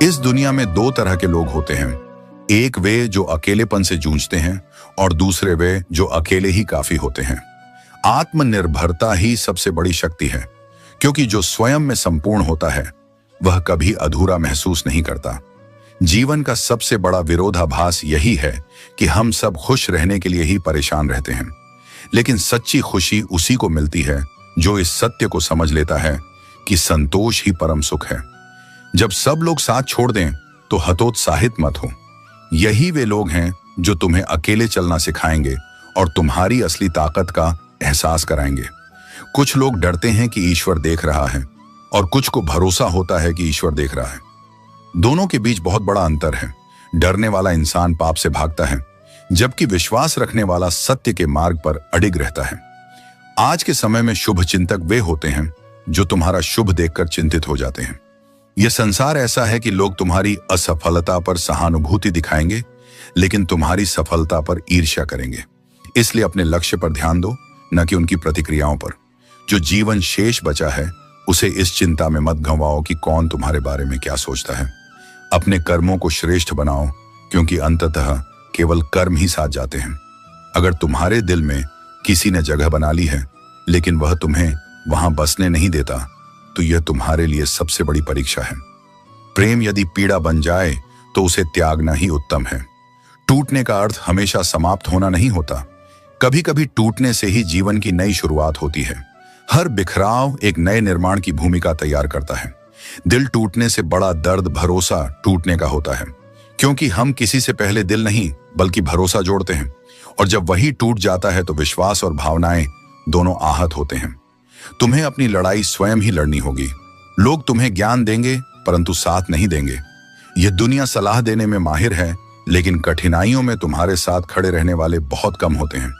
इस दुनिया में दो तरह के लोग होते हैं। एक वे जो अकेलेपन से जूझते हैं और दूसरे वे जो अकेले ही काफी होते हैं। आत्मनिर्भरता ही सबसे बड़ी शक्ति है, क्योंकि जो स्वयं में संपूर्ण होता है वह कभी अधूरा महसूस नहीं करता। जीवन का सबसे बड़ा विरोधाभास यही है कि हम सब खुश रहने के लिए ही परेशान रहते हैं, लेकिन सच्ची खुशी उसी को मिलती है जो इस सत्य को समझ लेता है कि संतोष ही परम सुख है। जब सब लोग साथ छोड़ दें तो हतोत्साहित मत हो। यही वे लोग हैं जो तुम्हें अकेले चलना सिखाएंगे और तुम्हारी असली ताकत का एहसास कराएंगे। कुछ लोग डरते हैं कि ईश्वर देख रहा है और कुछ को भरोसा होता है कि ईश्वर देख रहा है। दोनों के बीच बहुत बड़ा अंतर है। डरने वाला इंसान पाप से भागता है, जबकि विश्वास रखने वाला सत्य के मार्ग पर अडिग रहता है। आज के समय में शुभ चिंतक वे होते हैं जो तुम्हारा शुभ देखकर चिंतित हो जाते हैं। यह संसार ऐसा है कि लोग तुम्हारी असफलता पर सहानुभूति दिखाएंगे, लेकिन तुम्हारी सफलता पर ईर्ष्या करेंगे। इसलिए अपने लक्ष्य पर ध्यान दो, न कि उनकी प्रतिक्रियाओं पर। जो जीवन शेष बचा है उसे इस चिंता में मत गंवाओ कि कौन तुम्हारे बारे में क्या सोचता है। अपने कर्मों को श्रेष्ठ बनाओ, क्योंकि अंततः केवल कर्म ही साथ जाते हैं। अगर तुम्हारे दिल में किसी ने जगह बना ली है लेकिन वह तुम्हें वहां बसने नहीं देता, तो यह तुम्हारे लिए सबसे बड़ी परीक्षा है। प्रेम यदि पीड़ा बन जाए तो उसे त्यागना ही उत्तम है। टूटने का अर्थ हमेशा समाप्त होना नहीं होता। कभी कभी टूटने से ही जीवन की नई शुरुआत होती है। हर बिखराव एक नए निर्माण की भूमिका तैयार करता है। दिल टूटने से बड़ा दर्द भरोसा टूटने का होता है, क्योंकि हम किसी से पहले दिल नहीं बल्कि भरोसा जोड़ते हैं, और जब वही टूट जाता है तो विश्वास और भावनाएं दोनों आहत होते हैं। तुम्हें अपनी लड़ाई स्वयं ही लड़नी होगी। लोग तुम्हें ज्ञान देंगे परंतु साथ नहीं देंगे। यह दुनिया सलाह देने में माहिर है, लेकिन कठिनाइयों में तुम्हारे साथ खड़े रहने वाले बहुत कम होते हैं।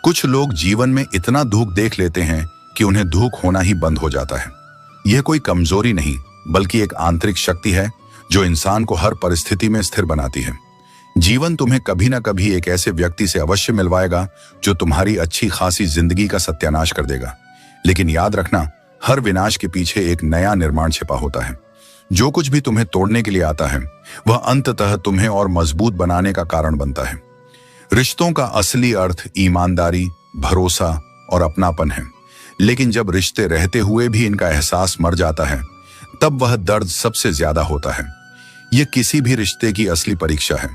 कुछ लोग जीवन में इतना दुख देख लेते हैं कि उन्हें दुख होना ही बंद हो जाता है। यह कोई कमजोरी नहीं बल्कि एक आंतरिक शक्ति है जो इंसान को हर परिस्थिति में स्थिर बनाती है। जीवन तुम्हें कभी ना कभी एक ऐसे व्यक्ति से अवश्य मिलवाएगा जो तुम्हारी अच्छी खासी जिंदगी का सत्यानाश कर देगा, लेकिन याद रखना, हर विनाश के पीछे एक नया निर्माण छिपा होता है। जो कुछ भी तुम्हें तोड़ने के लिए आता है वह अंततः तुम्हें और मजबूत बनाने का कारण बनता है। रिश्तों का असली अर्थ ईमानदारी, भरोसा और अपनापन है, लेकिन जब रिश्ते रहते हुए भी इनका एहसास मर जाता है तब वह दर्द सबसे ज्यादा होता है। यह किसी भी रिश्ते की असली परीक्षा है।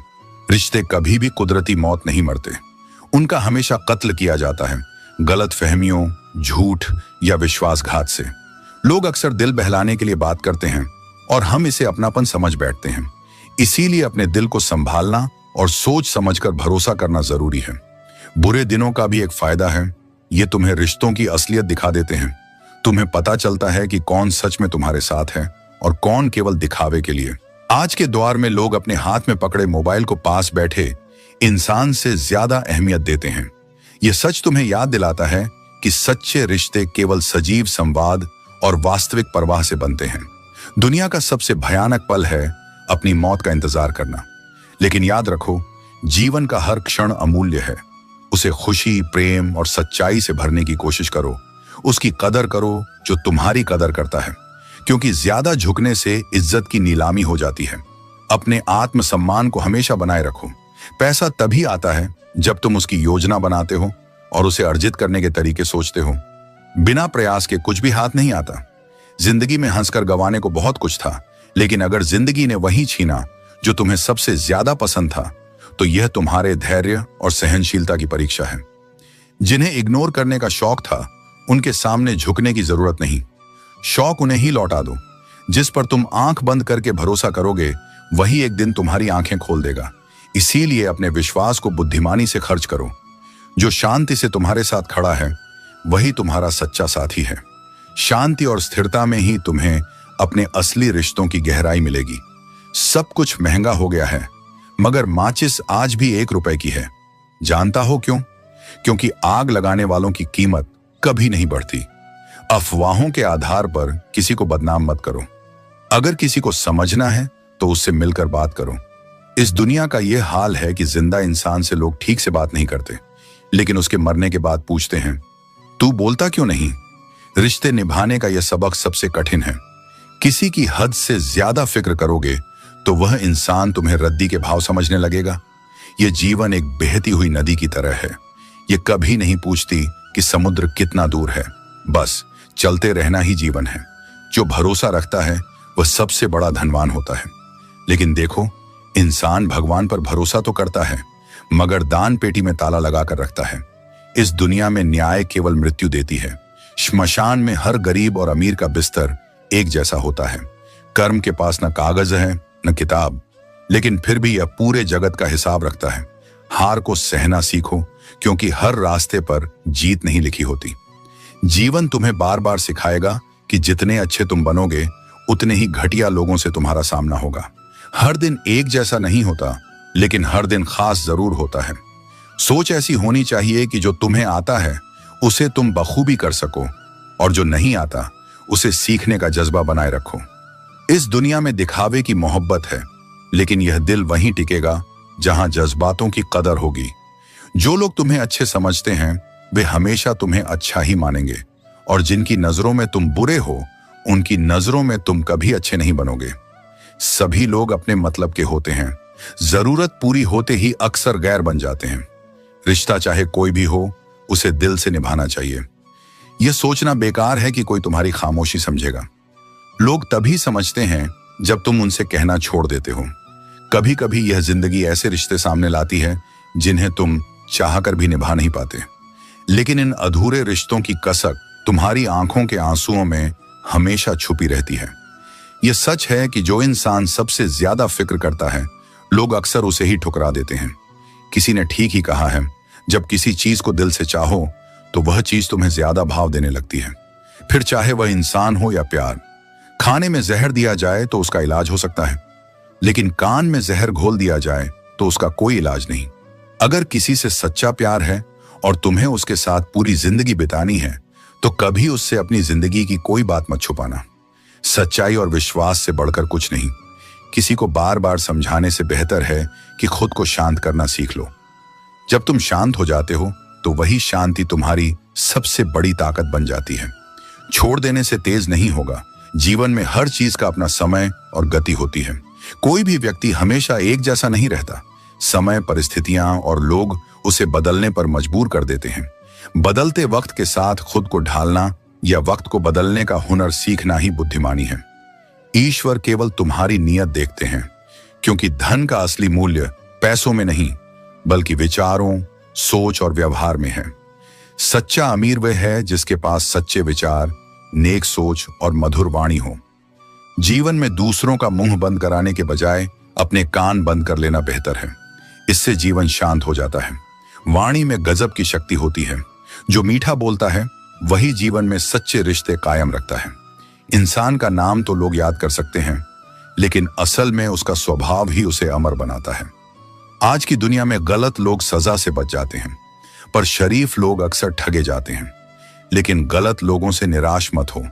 रिश्ते कभी भी कुदरती मौत नहीं मरते, उनका हमेशा कत्ल किया जाता है, गलत फहमियों, झूठ या विश्वासघात से। लोग अक्सर दिल बहलाने के लिए बात करते हैं और हम इसे अपनापन समझ बैठते हैं। इसीलिए अपने दिल को संभालना और सोच समझकर भरोसा करना जरूरी है। बुरे दिनों का भी एक फायदा है, ये तुम्हें रिश्तों की असलियत दिखा देते हैं। तुम्हें पता चलता है कि कौन सच में तुम्हारे साथ है और कौन केवल दिखावे के लिए। आज के दौर में लोग अपने हाथ में पकड़े मोबाइल को पास बैठे इंसान से ज्यादा अहमियत देते हैं। यह सच तुम्हें याद दिलाता है कि सच्चे रिश्ते केवल सजीव संवाद और वास्तविक परवाह से बनते हैं। दुनिया का सबसे भयानक पल है अपनी मौत का इंतजार करना, लेकिन याद रखो, जीवन का हर क्षण अमूल्य है। उसे खुशी, प्रेम और सच्चाई से भरने की कोशिश करो। उसकी कदर करो जो तुम्हारी कदर करता है, क्योंकि ज्यादा झुकने से इज्जत की नीलामी हो जाती है। अपने आत्मसम्मान को हमेशा बनाए रखो। पैसा तभी आता है जब तुम उसकी योजना बनाते हो और उसे अर्जित करने के तरीके सोचते हो। बिना प्रयास के कुछ भी हाथ नहीं आता। जिंदगी में हंसकर गंवाने को बहुत कुछ था, लेकिन अगर जिंदगी ने वही छीना जो तुम्हें सबसे ज्यादा पसंद था, तो यह तुम्हारे धैर्य और सहनशीलता की परीक्षा है। जिन्हें इग्नोर करने का शौक था उनके सामने झुकने की जरूरत नहीं। शौक उन्हें ही लौटा दो। जिस पर तुम आंख बंद करके भरोसा करोगे वही एक दिन तुम्हारी आंखें खोल देगा। इसीलिए अपने विश्वास को बुद्धिमानी से खर्च करो। जो शांति से तुम्हारे साथ खड़ा है वही तुम्हारा सच्चा साथी है। शांति और स्थिरता में ही तुम्हें अपने असली रिश्तों की गहराई मिलेगी। सब कुछ महंगा हो गया है, मगर माचिस आज भी 1 रुपए की है। जानता हो क्यों? क्योंकि आग लगाने वालों की कीमत कभी नहीं बढ़ती। अफवाहों के आधार पर किसी को बदनाम मत करो। अगर किसी को समझना है तो उससे मिलकर बात करो। इस दुनिया का यह हाल है कि जिंदा इंसान से लोग ठीक से बात नहीं करते, लेकिन उसके मरने के बाद पूछते हैं, तू बोलता क्यों नहीं? रिश्ते निभाने का यह सबक सबसे कठिन है। किसी की हद से ज्यादा फिक्र करोगे तो वह इंसान तुम्हें रद्दी के भाव समझने लगेगा। यह जीवन एक बहती हुई नदी की तरह है। यह कभी नहीं पूछती कि समुद्र कितना दूर है, बस चलते रहना ही जीवन है। जो भरोसा रखता है वह सबसे बड़ा धनवान होता है। लेकिन देखो, इंसान भगवान पर भरोसा तो करता है, मगर दान पेटी में ताला लगाकर रखता है। इस दुनिया में न्याय केवल मृत्यु देती है। श्मशान में हर गरीब और अमीर का बिस्तर एक जैसा होता है। कर्म के पास न कागज है न किताब, लेकिन फिर भी यह पूरे जगत का हिसाब रखता है। हार को सहना सीखो, क्योंकि हर रास्ते पर जीत नहीं लिखी होती। जीवन तुम्हें बार बार सिखाएगा कि जितने अच्छे तुम बनोगे, उतने ही घटिया लोगों से तुम्हारा सामना होगा। हर दिन एक जैसा नहीं होता, लेकिन हर दिन खास जरूर होता है। सोच ऐसी होनी चाहिए कि जो तुम्हें आता है उसे तुम बखूबी कर सको, और जो नहीं आता उसे सीखने का जज्बा बनाए रखो। इस दुनिया में दिखावे की मोहब्बत है, लेकिन यह दिल वहीं टिकेगा जहां जज्बातों की कदर होगी। जो लोग तुम्हें अच्छे समझते हैं वे हमेशा तुम्हें अच्छा ही मानेंगे, और जिनकी नजरों में तुम बुरे हो उनकी नजरों में तुम कभी अच्छे नहीं बनोगे। सभी लोग अपने मतलब के होते हैं। जरूरत पूरी होते ही अक्सर गैर बन जाते हैं। रिश्ता चाहे कोई भी हो, उसे दिल से निभाना चाहिए। यह सोचना बेकार है कि कोई तुम्हारी खामोशी समझेगा। लोग तभी समझते हैं जब तुम उनसे कहना छोड़ देते हो। कभी कभी यह जिंदगी ऐसे रिश्ते सामने लाती है जिन्हें तुम चाहकर भी निभा नहीं पाते, लेकिन इन अधूरे रिश्तों की कसक तुम्हारी आंखों के आंसुओं में हमेशा छुपी रहती है। यह सच है कि जो इंसान सबसे ज्यादा फिक्र करता है, लोग अक्सर उसे ही ठुकरा देते हैं। किसी ने ठीक ही कहा है, जब किसी चीज को दिल से चाहो तो वह चीज तुम्हें ज्यादा भाव देने लगती है, फिर चाहे वह इंसान हो या प्यार। खाने में जहर दिया जाए तो उसका इलाज हो सकता है, लेकिन कान में जहर घोल दिया जाए तो उसका कोई इलाज नहीं। अगर किसी से सच्चा प्यार है और तुम्हें उसके साथ पूरी जिंदगी बितानी है, तो कभी उससे अपनी जिंदगी की कोई बात मत छुपाना। सच्चाई और विश्वास से बढ़कर कुछ नहीं। किसी को बार बार समझाने से बेहतर है कि खुद को शांत करना सीख लो। जब तुम शांत हो जाते हो तो वही शांति तुम्हारी सबसे बड़ी ताकत बन जाती है। छोड़ देने से तेज नहीं होगा। जीवन में हर चीज का अपना समय और गति होती है। कोई भी व्यक्ति हमेशा एक जैसा नहीं रहता। समय, परिस्थितियां और लोग उसे बदलने पर मजबूर कर देते हैं। बदलते वक्त के साथ खुद को ढालना या वक्त को बदलने का हुनर सीखना ही बुद्धिमानी है। ईश्वर केवल तुम्हारी नीयत देखते हैं, क्योंकि धन का असली मूल्य पैसों में नहीं बल्कि विचारों, सोच और व्यवहार में है। सच्चा अमीर वह है जिसके पास सच्चे विचार, नेक सोच और मधुर वाणी हो। जीवन में दूसरों का मुंह बंद कराने के बजाय अपने कान बंद कर लेना बेहतर है। इससे जीवन शांत हो जाता है। वाणी में गजब की शक्ति होती है। जो मीठा बोलता है वही जीवन में सच्चे रिश्ते कायम रखता है। इंसान का नाम तो लोग याद कर सकते हैं, लेकिन असल में उसका स्वभाव ही उसे अमर बनाता है। आज की दुनिया में गलत लोग सजा से बच जाते हैं, पर शरीफ लोग अक्सर ठगे जाते हैं। लेकिन गलत लोगों से निराश मत हो।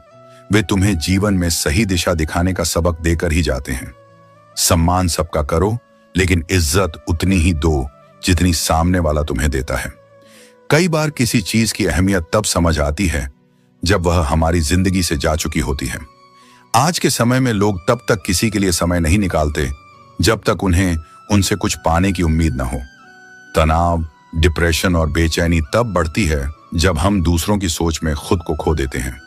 वे तुम्हें जीवन में सही दिशा दिखाने का सबक देकर ही जाते हैं। सम्मान सबका करो, लेकिन इज्जत उतनी ही दो जितनी सामने वाला तुम्हें देता है। कई बार किसी चीज की अहमियत तब समझ आती है जब वह हमारी जिंदगी से जा चुकी होती है। आज के समय में लोग तब तक किसी के लिए समय नहीं निकालते जब तक उन्हें उनसे कुछ पाने की उम्मीद न हो। तनाव, डिप्रेशन और बेचैनी तब बढ़ती है जब हम दूसरों की सोच में खुद को खो देते हैं।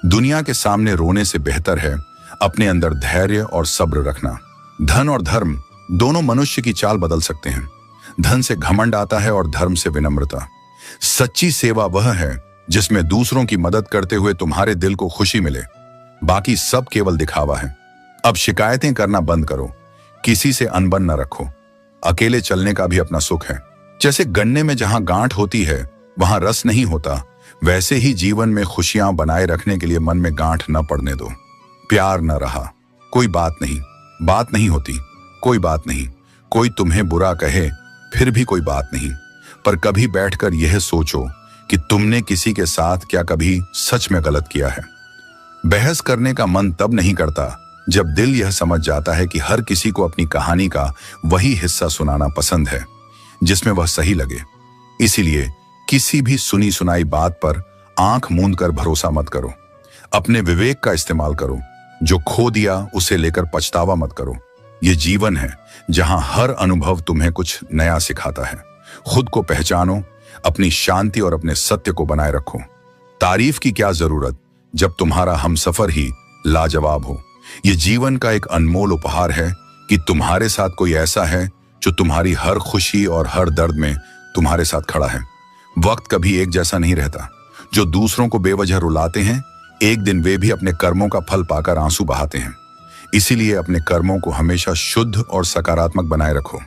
दुनिया के सामने रोने से बेहतर है अपने अंदर धैर्य और सब्र रखना। धन और धर्म दोनों मनुष्य की चाल बदल सकते हैं। धन से घमंड आता है और धर्म से विनम्रता। सच्ची सेवा वह है जिसमें दूसरों की मदद करते हुए तुम्हारे दिल को खुशी मिले। बाकी सब केवल दिखावा है। अब शिकायतें करना बंद करो। किसी से अनबन न रखो। अकेले चलने का भी अपना सुख है। जैसे गन्ने में जहां गांठ होती है वहां रस नहीं होता, वैसे ही जीवन में खुशियां बनाए रखने के लिए मन में गांठ न पड़ने दो। प्यार न रहा, कोई बात नहीं, बात नहीं होती, कोई बात नहीं। कोई तुम्हें बुरा कहे फिर भी कोई बात नहीं, पर कभी बैठकर यह सोचो कि तुमने किसी के साथ क्या कभी सच में गलत किया है। बहस करने का मन तब नहीं करता जब दिल यह समझ जाता है कि हर किसी को अपनी कहानी का वही हिस्सा सुनाना पसंद है जिसमें वह सही लगे। इसीलिए किसी भी सुनी सुनाई बात पर आंख मूंद कर भरोसा मत करो। अपने विवेक का इस्तेमाल करो। जो खो दिया उसे लेकर पछतावा मत करो। ये जीवन है जहां हर अनुभव तुम्हें कुछ नया सिखाता है। खुद को पहचानो, अपनी शांति और अपने सत्य को बनाए रखो। तारीफ की क्या जरूरत जब तुम्हारा हमसफर ही लाजवाब हो। ये जीवन का एक अनमोल उपहार है कि तुम्हारे साथ कोई ऐसा है जो तुम्हारी हर खुशी और हर दर्द में तुम्हारे साथ खड़ा है। वक्त कभी एक जैसा नहीं रहता। जो दूसरों को बेवजह रुलाते हैं, एक दिन वे भी अपने कर्मों का फल पाकर आंसू बहाते हैं। इसीलिए अपने कर्मों को हमेशा शुद्ध और सकारात्मक बनाए रखो।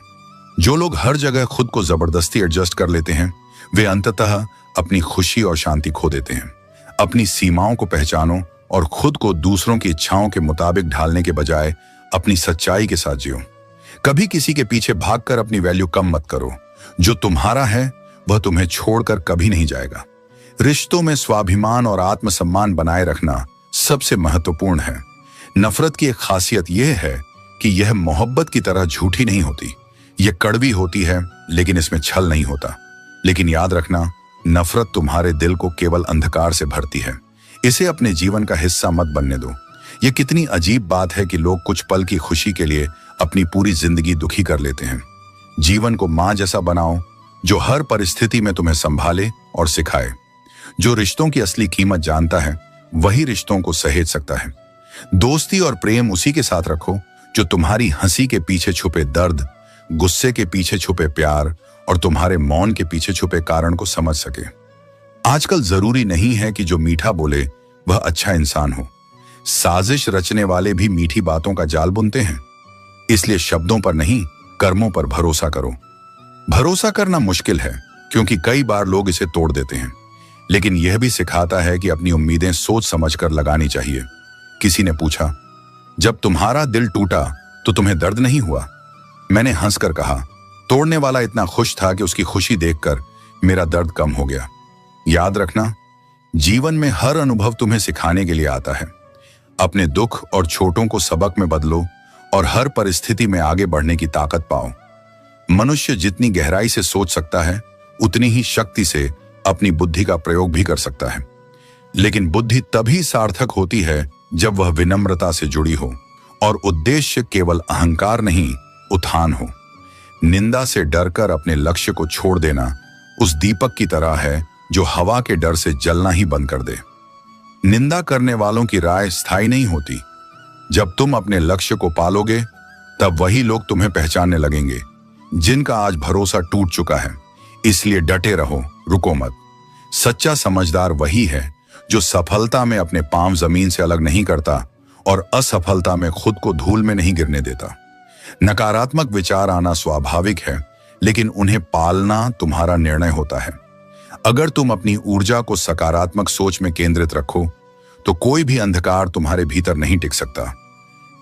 जो लोग हर जगह खुद को जबरदस्ती एडजस्ट कर लेते हैं, वे अंततः अपनी खुशी और शांति खो देते हैं। अपनी सीमाओं को पहचानो और खुद को दूसरों की इच्छाओं के मुताबिक ढालने के बजाय अपनी सच्चाई के साथ जियो। कभी किसी के पीछे भागकर अपनी वैल्यू कम मत करो। जो तुम्हारा है वह तुम्हें छोड़कर कभी नहीं जाएगा। रिश्तों में स्वाभिमान और आत्मसम्मान बनाए रखना सबसे महत्वपूर्ण है। नफरत की एक खासियत यह है कि यह मोहब्बत की तरह झूठी नहीं होती। यह कड़वी होती है, लेकिन इसमें छल नहीं होता। लेकिन याद रखना, नफरत तुम्हारे दिल को केवल अंधकार से भरती है। इसे अपने जीवन का हिस्सा मत बनने दो। यह कितनी अजीब बात है कि लोग कुछ पल की खुशी के लिए अपनी पूरी जिंदगी दुखी कर लेते हैं। जीवन को मां जैसा बनाओ, जो हर परिस्थिति में तुम्हें संभाले और सिखाए। जो रिश्तों की असली कीमत जानता है, वही रिश्तों को सहेज सकता है। दोस्ती और प्रेम उसी के साथ रखो जो तुम्हारी हंसी के पीछे छुपे दर्द, गुस्से के पीछे छुपे प्यार और तुम्हारे मौन के पीछे छुपे कारण को समझ सके। आजकल जरूरी नहीं है कि जो मीठा बोले वह अच्छा इंसान हो। साजिश रचने वाले भी मीठी बातों का जाल बुनते हैं। इसलिए शब्दों पर नहीं, कर्मों पर भरोसा करो। भरोसा करना मुश्किल है क्योंकि कई बार लोग इसे तोड़ देते हैं, लेकिन यह भी सिखाता है कि अपनी उम्मीदें सोच समझकर लगानी चाहिए। किसी ने पूछा, जब तुम्हारा दिल टूटा तो तुम्हें दर्द नहीं हुआ? मैंने हंसकर कहा, तोड़ने वाला इतना खुश था कि उसकी खुशी देखकर मेरा दर्द कम हो गया। याद रखना, जीवन में हर अनुभव तुम्हें सिखाने के लिए आता है। अपने दुख और छोटों को सबक में बदलो और हर परिस्थिति में आगे बढ़ने की ताकत पाओ। मनुष्य जितनी गहराई से सोच सकता है, उतनी ही शक्ति से अपनी बुद्धि का प्रयोग भी कर सकता है। लेकिन बुद्धि तभी सार्थक होती है जब वह विनम्रता से जुड़ी हो और उद्देश्य केवल अहंकार नहीं, उत्थान हो। निंदा से डरकर अपने लक्ष्य को छोड़ देना उस दीपक की तरह है जो हवा के डर से जलना ही बंद कर दे। निंदा करने वालों की राय स्थायी नहीं होती। जब तुम अपने लक्ष्य को पालोगे, तब वही लोग तुम्हें पहचानने लगेंगे जिनका आज भरोसा टूट चुका है। इसलिए डटे रहो, रुको मत। सच्चा समझदार वही है जो सफलता में अपने पांव जमीन से अलग नहीं करता और असफलता में खुद को धूल में नहीं गिरने देता। नकारात्मक विचार आना स्वाभाविक है, लेकिन उन्हें पालना तुम्हारा निर्णय होता है। अगर तुम अपनी ऊर्जा को सकारात्मक सोच में केंद्रित रखो, तो कोई भी अंधकार तुम्हारे भीतर नहीं टिक सकता।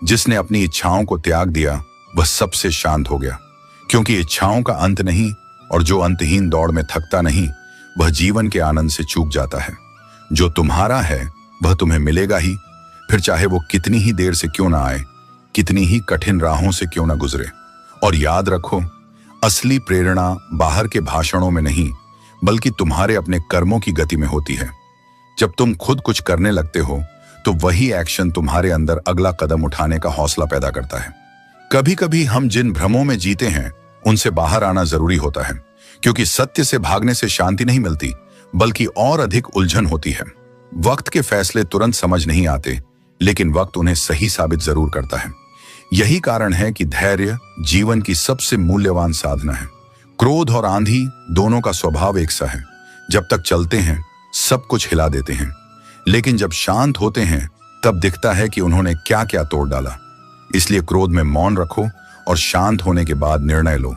जिसने अपनी इच्छाओं को त्याग दिया, वह सबसे शांत हो गया, क्योंकि इच्छाओं का अंत नहीं, और जो अंतहीन दौड़ में थकता नहीं, वह जीवन के आनंद से चूक जाता है। जो तुम्हारा है वह तुम्हें मिलेगा ही, फिर चाहे वो कितनी ही देर से क्यों ना आए, कितनी ही कठिन राहों से क्यों ना गुजरे। और याद रखो, असली प्रेरणा बाहर के भाषणों में नहीं, बल्कि तुम्हारे अपने कर्मों की गति में होती है। जब तुम खुद कुछ करने लगते हो, तो वही एक्शन तुम्हारे अंदर अगला कदम उठाने का हौसला पैदा करता है। कभी कभी हम जिन भ्रमों में जीते हैं, उनसे बाहर आना जरूरी होता है, क्योंकि सत्य से भागने से शांति नहीं मिलती, बल्कि और अधिक उलझन होती है। वक्त के फैसले तुरंत समझ नहीं आते, लेकिन वक्त उन्हें सही साबित जरूर करता है। यही कारण है कि धैर्य जीवन की सबसे मूल्यवान साधना है। क्रोध और आंधी दोनों का स्वभाव एक सा है। जब तक चलते हैं, सब कुछ हिला देते हैं, लेकिन जब शांत होते हैं, तब दिखता है कि उन्होंने क्या क्या तोड़ डाला। इसलिए क्रोध में मौन रखो और शांत होने के बाद निर्णय लो।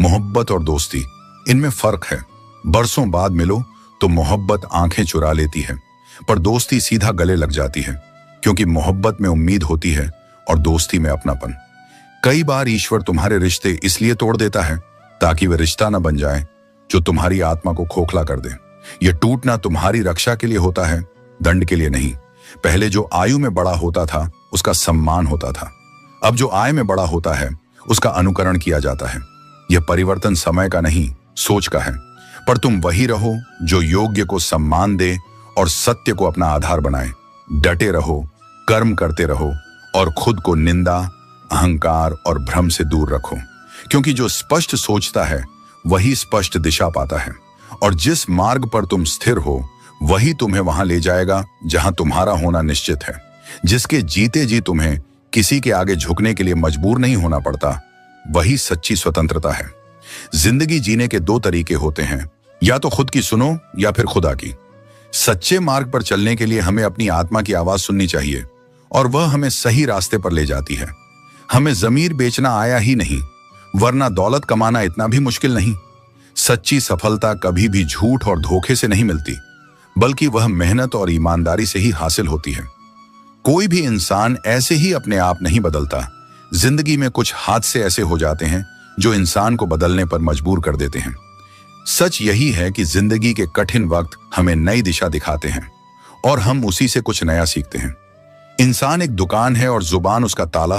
मोहब्बत और दोस्ती, इनमें फर्क है। बरसों बाद मिलो तो मोहब्बत आंखें चुरा लेती है, पर दोस्ती सीधा गले लग जाती है, क्योंकि मोहब्बत में उम्मीद होती है और दोस्ती में अपनापन। कई बार ईश्वर तुम्हारे रिश्ते इसलिए तोड़ देता है ताकि वे रिश्ता न बन जाए जो तुम्हारी आत्मा को खोखला कर दे। यह टूटना तुम्हारी रक्षा के लिए होता है, दंड के लिए नहीं। पहले जो आयु में बड़ा होता था, उसका सम्मान होता था। अब जो आय में बड़ा होता है, उसका अनुकरण किया जाता है। यह परिवर्तन समय का नहीं, सोच का है। पर तुम वही रहो जो योग्य को सम्मान दे और सत्य को अपना आधार बनाए। डटे रहो, कर्म करते रहो और खुद को निंदा, अहंकार और भ्रम से दूर रखो, क्योंकि जो स्पष्ट सोचता है वही स्पष्ट दिशा पाता है, और जिस मार्ग पर तुम स्थिर हो वही तुम्हें वहां ले जाएगा जहां तुम्हारा होना निश्चित है। जिसके जीते जी तुम्हें किसी के आगे झुकने के लिए मजबूर नहीं होना पड़ता, वही सच्ची स्वतंत्रता है। जिंदगी जीने के दो तरीके होते हैं, या तो खुद की सुनो या फिर खुदा की। सच्चे मार्ग पर चलने के लिए हमें अपनी आत्मा की आवाज सुननी चाहिए, और वह हमें सही रास्ते पर ले जाती है। हमें जमीर बेचना आया ही नहीं, वरना दौलत कमाना इतना भी मुश्किल नहीं। सच्ची सफलता कभी भी झूठ और धोखे से नहीं मिलती, बल्कि वह मेहनत और ईमानदारी से ही हासिल होती है। कोई भी इंसान ऐसे ही अपने आप नहीं बदलता। जिंदगी में कुछ हादसे ऐसे हो जाते हैं जो इंसान को बदलने पर मजबूर कर देते हैं। सच यही है कि जिंदगी के कठिन वक्त हमें नई दिशा दिखाते हैं, और हम उसी से कुछ नया सीखते हैं। इंसान एक दुकान है और जुबान उसका ताला।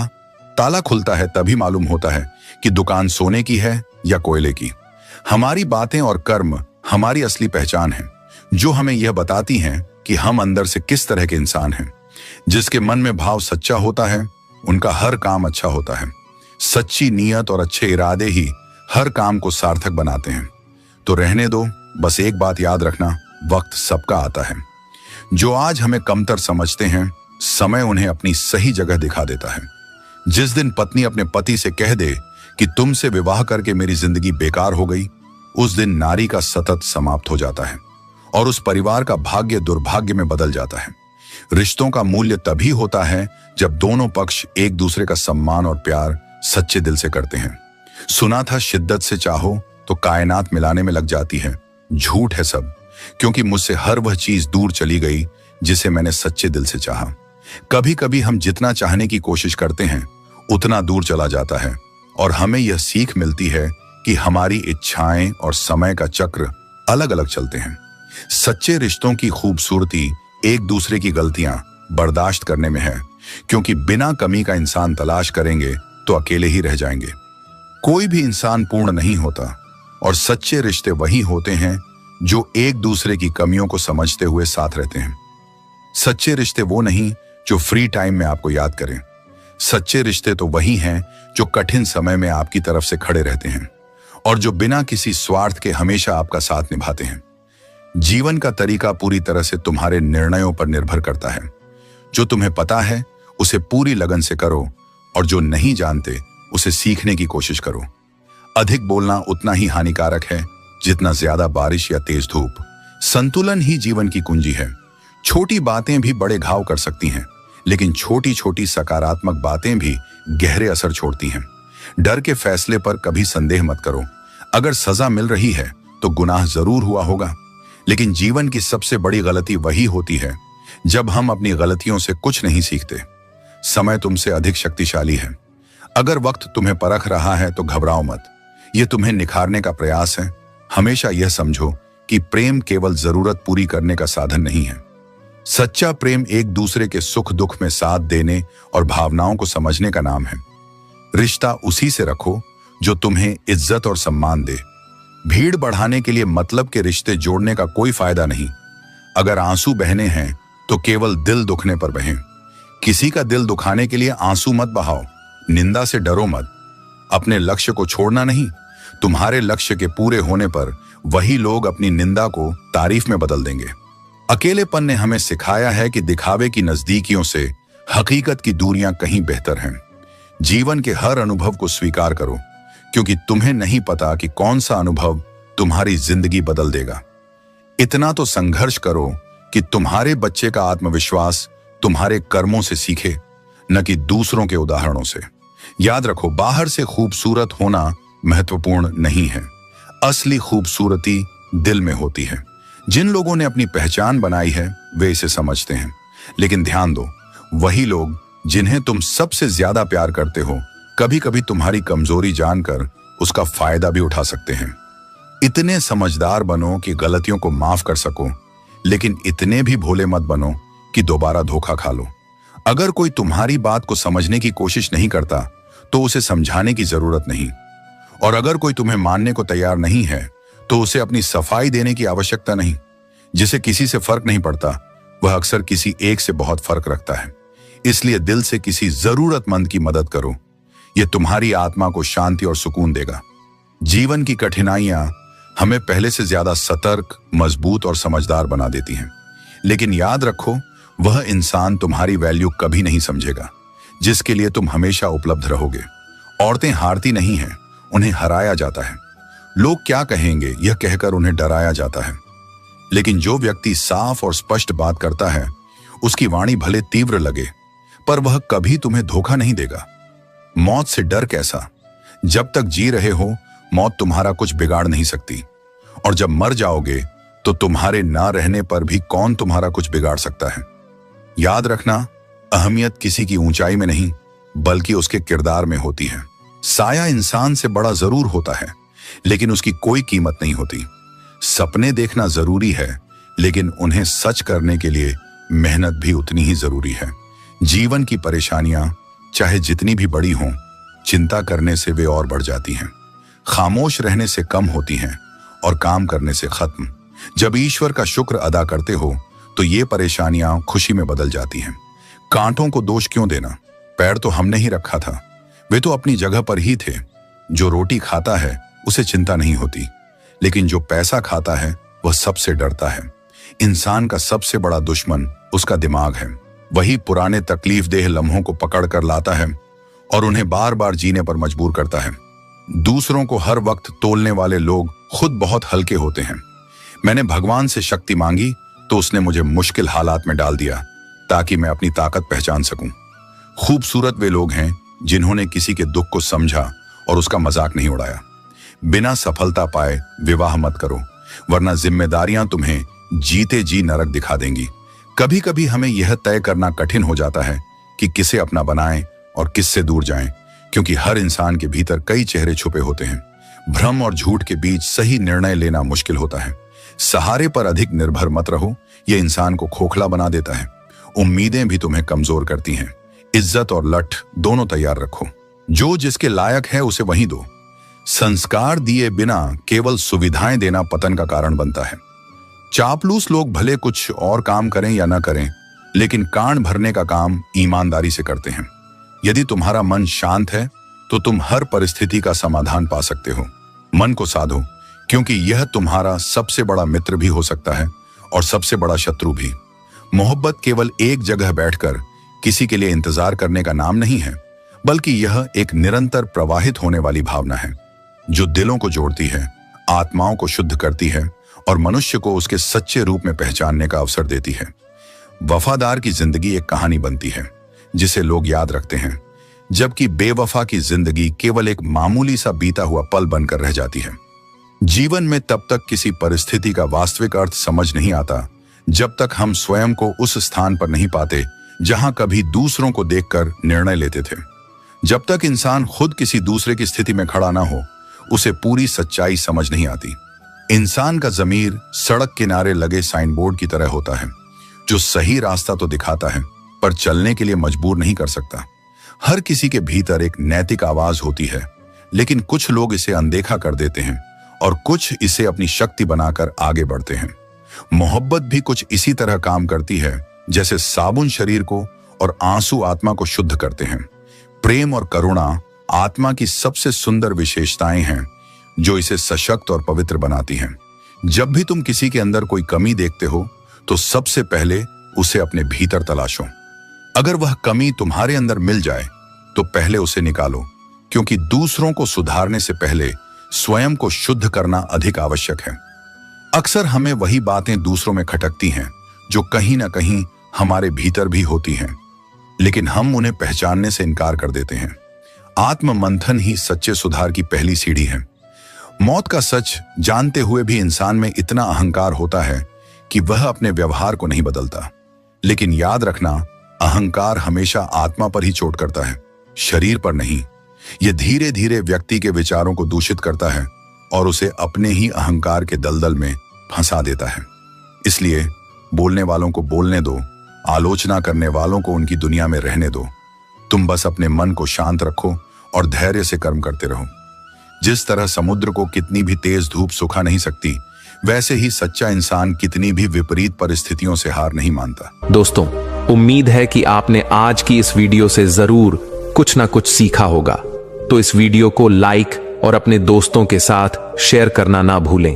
ताला खुलता है तभी मालूम होता है कि दुकान सोने की है या कोयले की। हमारी बातें और कर्म हमारी असली पहचान है, जो हमें यह बताती हैं कि हम अंदर से किस तरह के इंसान हैं। जिसके मन में भाव सच्चा होता है, उनका हर काम अच्छा होता है। सच्ची नीयत और अच्छे इरादे ही हर काम को सार्थक बनाते हैं। तो रहने दो, बस एक बात याद रखना, वक्त सबका आता है। जो आज हमें कमतर समझते हैं, समय उन्हें अपनी सही जगह दिखा देता है। जिस दिन पत्नी अपने पति से कह दे कि तुमसे विवाह करके मेरी जिंदगी बेकार हो गई, उस दिन नारी का सतत समाप्त हो जाता है और उस परिवार का भाग्य दुर्भाग्य में बदल जाता है। रिश्तों का मूल्य तभी होता है जब दोनों पक्ष एक दूसरे का सम्मान और प्यार सच्चे दिल से करते हैं। सुना था शिद्दत से चाहो तो कायनात मिलाने में लग जाती है। झूठ है सब, क्योंकि मुझसे हर वह चीज दूर चली गई जिसे मैंने सच्चे दिल से चाहा। कभी कभी हम जितना चाहने की कोशिश करते हैं उतना दूर चला जाता है, और हमें यह सीख मिलती है कि हमारी इच्छाएं और समय का चक्र अलग अलग चलते हैं। सच्चे रिश्तों की खूबसूरती एक दूसरे की गलतियां बर्दाश्त करने में है, क्योंकि बिना कमी का इंसान तलाश करेंगे तो अकेले ही रह जाएंगे। कोई भी इंसान पूर्ण नहीं होता, और सच्चे रिश्ते वही होते हैं जो एक दूसरे की कमियों को समझते हुए साथ रहते हैं। सच्चे रिश्ते वो नहीं जो फ्री टाइम में आपको याद करें। सच्चे रिश्ते तो वही हैं जो कठिन समय में आपकी तरफ से खड़े रहते हैं, और जो बिना किसी स्वार्थ के हमेशा आपका साथ निभाते हैं। जीवन का तरीका पूरी तरह से तुम्हारे निर्णयों पर निर्भर करता है। जो तुम्हें पता है उसे पूरी लगन से करो, और जो नहीं जानते उसे सीखने की कोशिश करो। अधिक बोलना उतना ही हानिकारक है जितना ज्यादा बारिश या तेज धूप। संतुलन ही जीवन की कुंजी है। छोटी बातें भी बड़े घाव कर सकती हैं, लेकिन छोटी छोटी सकारात्मक बातें भी गहरे असर छोड़ती हैं। डर के फैसले पर कभी संदेह मत करो। अगर सजा मिल रही है तो गुनाह जरूर हुआ होगा, लेकिन जीवन की सबसे बड़ी गलती वही होती है जब हम अपनी गलतियों से कुछ नहीं सीखते। समय तुमसे अधिक शक्तिशाली है। अगर वक्त तुम्हें परख रहा है तो घबराओ मत, यह तुम्हें निखारने का प्रयास है। हमेशा यह समझो कि प्रेम केवल जरूरत पूरी करने का साधन नहीं है। सच्चा प्रेम एक दूसरे के सुख दुख में साथ देने और भावनाओं को समझने का नाम है। रिश्ता उसी से रखो जो तुम्हें इज्जत और सम्मान दे। भीड़ बढ़ाने के लिए मतलब के रिश्ते जोड़ने का कोई फायदा नहीं। अगर आंसू बहने हैं तो केवल दिल दुखने पर बहें। किसी का दिल दुखाने के लिए आंसू मत बहाओ। निंदा से डरो मत। अपने लक्ष्य को छोड़ना नहीं। तुम्हारे लक्ष्य के पूरे होने पर वही लोग अपनी निंदा को तारीफ में बदल देंगे। अकेलेपन ने हमें सिखाया है कि दिखावे की नजदीकियों से हकीकत की दूरियां कहीं बेहतर हैं। जीवन के हर अनुभव को स्वीकार करो, क्योंकि तुम्हें नहीं पता कि कौन सा अनुभव तुम्हारी जिंदगी बदल देगा। इतना तो संघर्ष करो कि तुम्हारे बच्चे का आत्मविश्वास तुम्हारे कर्मों से सीखे, न कि दूसरों के उदाहरणों से। याद रखो, बाहर से खूबसूरत होना महत्वपूर्ण नहीं है। असली खूबसूरती दिल में होती है। जिन लोगों ने अपनी पहचान बनाई है वे इसे समझते हैं, लेकिन ध्यान दो, वही लोग जिन्हें तुम सबसे ज्यादा प्यार करते हो कभी कभी तुम्हारी कमजोरी जानकर उसका फायदा भी उठा सकते हैं। इतने समझदार बनो कि गलतियों को माफ कर सको, लेकिन इतने भी भोले मत बनो कि दोबारा धोखा खा लो। अगर कोई तुम्हारी बात को समझने की कोशिश नहीं करता तो उसे समझाने की जरूरत नहीं, और अगर कोई तुम्हें मानने को तैयार नहीं है तो उसे अपनी सफाई देने की आवश्यकता नहीं। जिसे किसी से फर्क नहीं पड़ता वह अक्सर किसी एक से बहुत फर्क रखता है। इसलिए दिल से किसी जरूरतमंद की मदद करो, ये तुम्हारी आत्मा को शांति और सुकून देगा। जीवन की कठिनाइयां हमें पहले से ज्यादा सतर्क, मजबूत और समझदार बना देती हैं। लेकिन याद रखो, वह इंसान तुम्हारी वैल्यू कभी नहीं समझेगा जिसके लिए तुम हमेशा उपलब्ध रहोगे। औरतें हारती नहीं हैं, उन्हें हराया जाता है। लोग क्या कहेंगे यह कहकर उन्हें डराया जाता है। लेकिन जो व्यक्ति साफ और स्पष्ट बात करता है, उसकी वाणी भले तीव्र लगे, पर वह कभी तुम्हें धोखा नहीं देगा। मौत से डर कैसा? जब तक जी रहे हो, मौत तुम्हारा कुछ बिगाड़ नहीं सकती, और जब मर जाओगे तो तुम्हारे ना रहने पर भी कौन तुम्हारा कुछ बिगाड़ सकता है। याद रखना, अहमियत किसी की ऊंचाई में नहीं, बल्कि उसके किरदार में होती है। साया इंसान से बड़ा जरूर होता है, लेकिन उसकी कोई कीमत नहीं होती। सपने देखना जरूरी है, लेकिन उन्हें सच करने के लिए मेहनत भी उतनी ही जरूरी है। जीवन की परेशानियां चाहे जितनी भी बड़ी हों, चिंता करने से वे और बढ़ जाती हैं। खामोश रहने से कम होती हैं और काम करने से खत्म। जब ईश्वर का शुक्र अदा करते हो तो ये परेशानियां खुशी में बदल जाती हैं। कांटों को दोष क्यों देना? पैर तो हमने ही रखा था, वे तो अपनी जगह पर ही थे। जो रोटी खाता है उसे चिंता नहीं होती, लेकिन जो पैसा खाता है वह सबसे डरता है। इंसान का सबसे बड़ा दुश्मन उसका दिमाग है। वही पुराने तकलीफ देह लम्हों को पकड़ कर लाता है और उन्हें बार बार जीने पर मजबूर करता है। दूसरों को हर वक्त तोलने वाले लोग खुद बहुत हल्के होते हैं। मैंने भगवान से शक्ति मांगी तो उसने मुझे मुश्किल हालात में डाल दिया ताकि मैं अपनी ताकत पहचान सकूं। खूबसूरत वे लोग हैं जिन्होंने किसी के दुख को समझा और उसका मजाक नहीं उड़ाया। बिना सफलता पाए विवाह मत करो, वरना जिम्मेदारियां तुम्हें जीते जी नरक दिखा देंगी। कभी कभी हमें यह तय करना कठिन हो जाता है कि किसे अपना बनाएं और किससे दूर जाएं, क्योंकि हर इंसान के भीतर कई चेहरे छुपे होते हैं। भ्रम और झूठ के बीच सही निर्णय लेना मुश्किल होता है। सहारे पर अधिक निर्भर मत रहो, यह इंसान को खोखला बना देता है। उम्मीदें भी तुम्हें कमजोर करती हैं। इज्जत और लठ दोनों तैयार रखो। जो जिसके लायक है उसे वहीं दो। संस्कार दिए बिना केवल सुविधाएं देना पतन का कारण बनता है। चापलूस लोग भले कुछ और काम करें या ना करें, लेकिन कान भरने का काम ईमानदारी से करते हैं। यदि तुम्हारा मन शांत है तो तुम हर परिस्थिति का समाधान पा सकते हो। मन को साधो, क्योंकि यह तुम्हारा सबसे बड़ा मित्र भी हो सकता है और सबसे बड़ा शत्रु भी। मोहब्बत केवल एक जगह बैठकर किसी के लिए इंतजार करने का नाम नहीं है, बल्कि यह एक निरंतर प्रवाहित होने वाली भावना है जो दिलों को जोड़ती है, आत्माओं को शुद्ध करती है और मनुष्य को उसके सच्चे रूप में पहचानने का अवसर देती है। वफादार की जिंदगी एक कहानी बनती है जिसे लोग याद रखते हैं, जबकि बेवफा की जिंदगी केवल एक मामूली सा बीता हुआ पल बनकर रह जाती है। जीवन में तब तक किसी परिस्थिति का वास्तविक अर्थ समझ नहीं आता जब तक हम स्वयं को उस स्थान पर नहीं पाते जहां कभी दूसरों को देखकर निर्णय लेते थे। जब तक इंसान खुद किसी दूसरे की स्थिति में खड़ा ना हो, उसे पूरी सच्चाई समझ नहीं आती। इंसान का ज़मीर सड़क किनारे लगे साइन बोर्ड की तरह होता है, जो सही रास्ता तो दिखाता है पर चलने के लिए मजबूर नहीं कर सकता। हर किसी के भीतर एक नैतिक आवाज होती है, लेकिन कुछ लोग इसे अनदेखा कर देते हैं और कुछ इसे अपनी शक्ति बनाकर आगे बढ़ते हैं। मोहब्बत भी कुछ इसी तरह काम करती है जैसे साबुन शरीर को और आंसू आत्मा को शुद्ध करते हैं। प्रेम और करुणा आत्मा की सबसे सुंदर विशेषताएं हैं जो इसे सशक्त और पवित्र बनाती हैं। जब भी तुम किसी के अंदर कोई कमी देखते हो तो सबसे पहले उसे अपने भीतर तलाशो। अगर वह कमी तुम्हारे अंदर मिल जाए तो पहले उसे निकालो, क्योंकि दूसरों को सुधारने से पहले स्वयं को शुद्ध करना अधिक आवश्यक है। अक्सर हमें वही बातें दूसरों में खटकती हैं जो कहीं ना कहीं हमारे भीतर भी होती हैं, लेकिन हम उन्हें पहचानने से इनकार कर देते हैं। आत्म मंथन ही सच्चे सुधार की पहली सीढ़ी है। मौत का सच जानते हुए भी इंसान में इतना अहंकार होता है कि वह अपने व्यवहार को नहीं बदलता। लेकिन याद रखना, अहंकार हमेशा आत्मा पर ही चोट करता है, शरीर पर नहीं। यह धीरे धीरे व्यक्ति के विचारों को दूषित करता है और उसे अपने ही अहंकार के दलदल में फंसा देता है। इसलिए बोलने वालों को बोलने दो, आलोचना करने वालों को उनकी दुनिया में रहने दो। तुम बस अपने मन को शांत रखो और धैर्य से कर्म करते रहो। जिस तरह समुद्र को कितनी भी तेज धूप सुखा नहीं सकती, वैसे ही सच्चा इंसान कितनी भी विपरीत परिस्थितियों से हार नहीं मानता। दोस्तों, उम्मीद है कि आपने आज की इस वीडियो से जरूर कुछ ना कुछ सीखा होगा। तो इस वीडियो को लाइक और अपने दोस्तों के साथ शेयर करना ना भूलें।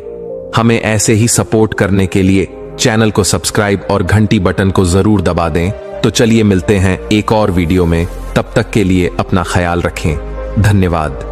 हमें ऐसे ही सपोर्ट करने के लिए चैनल को सब्सक्राइब और घंटी बटन को जरूर दबा दें। तो चलिए मिलते हैं एक और वीडियो में, तब तक के लिए अपना ख्याल रखें। धन्यवाद।